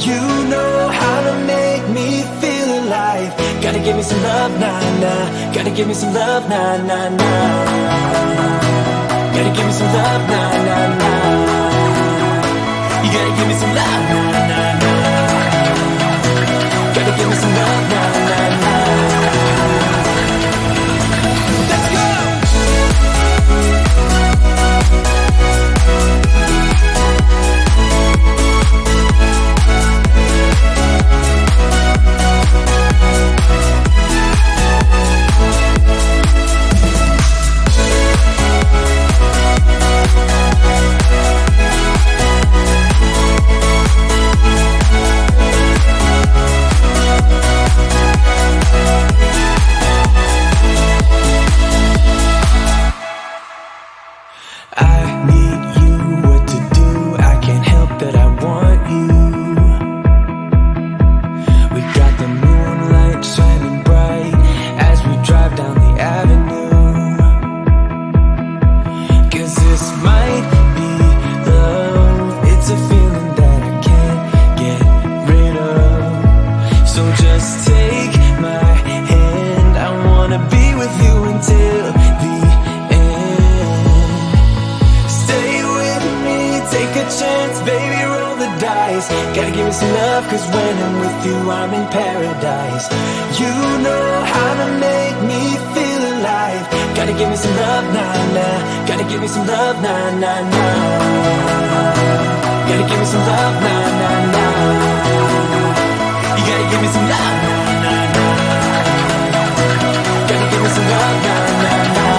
You know how to make me feel alive. Gotta give me some love, nah, nah. Gotta give me some love, nah, nah, nah. Gotta give me some love, nah, nah, nah. You gotta give me some love, nah, nah, nah. Gotta give me some love, nah, nah, nah. Let's go! Gotta give me some love, cause when I'm with you I'm in paradise. You know how to make me feel alive. Gotta give me some love, nah, nah. Gotta give me some love, nah, nah, nah. Gotta give me some love, nah, nah, nah. You gotta give me some love, nah, nah, nah. Gotta give me some love, nah, nah, nah.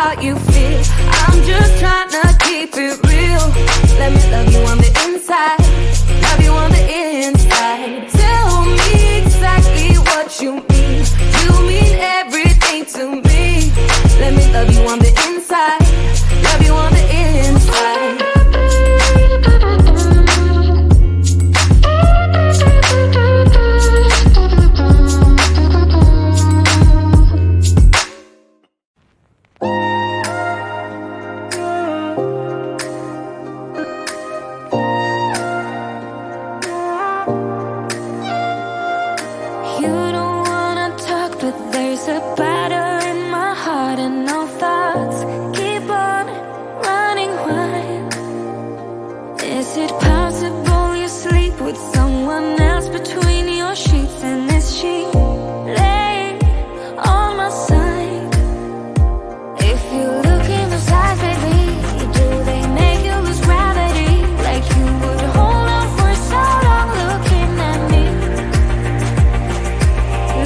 how you feel. I'm just trying to keep it real. Let me love you Is it possible you sleep with someone else between your sheets? And is she laying on my side? If you look in those eyes, baby, do they make you lose gravity? Like you would hold on for so long looking at me.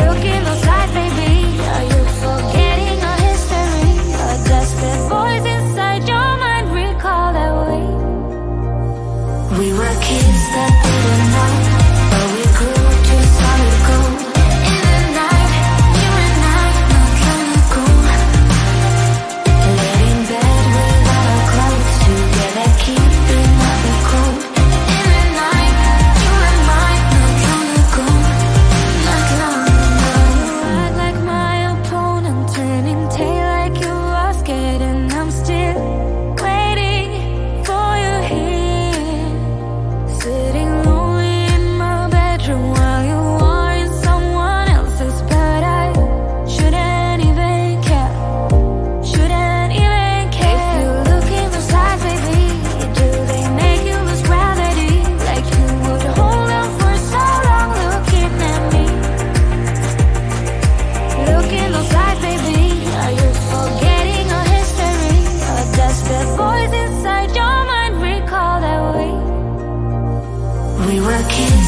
Look in those eyes, baby, are you forgetting our history? Or does the voice inside your mind recall that way? We were kids that didn't know, but we grew to solid gold. In the night, you and I, not long ago, laid in bed without our clothes, together keeping out the cold. In the night, you and I, not long ago, not long ago. Act like my opponent, turning tail like you are scared, and I'm still waiting for you here. Sitting lonely in my bedroom while you are in someone else's, but I shouldn't even care. Shouldn't even care. If you look in those eyes, baby, do they make you lose gravity? Like you would hold on for so long looking at me. Look in those eyes, baby, are you forgetting our history? Or does the voice inside your mind recall that way? We were kids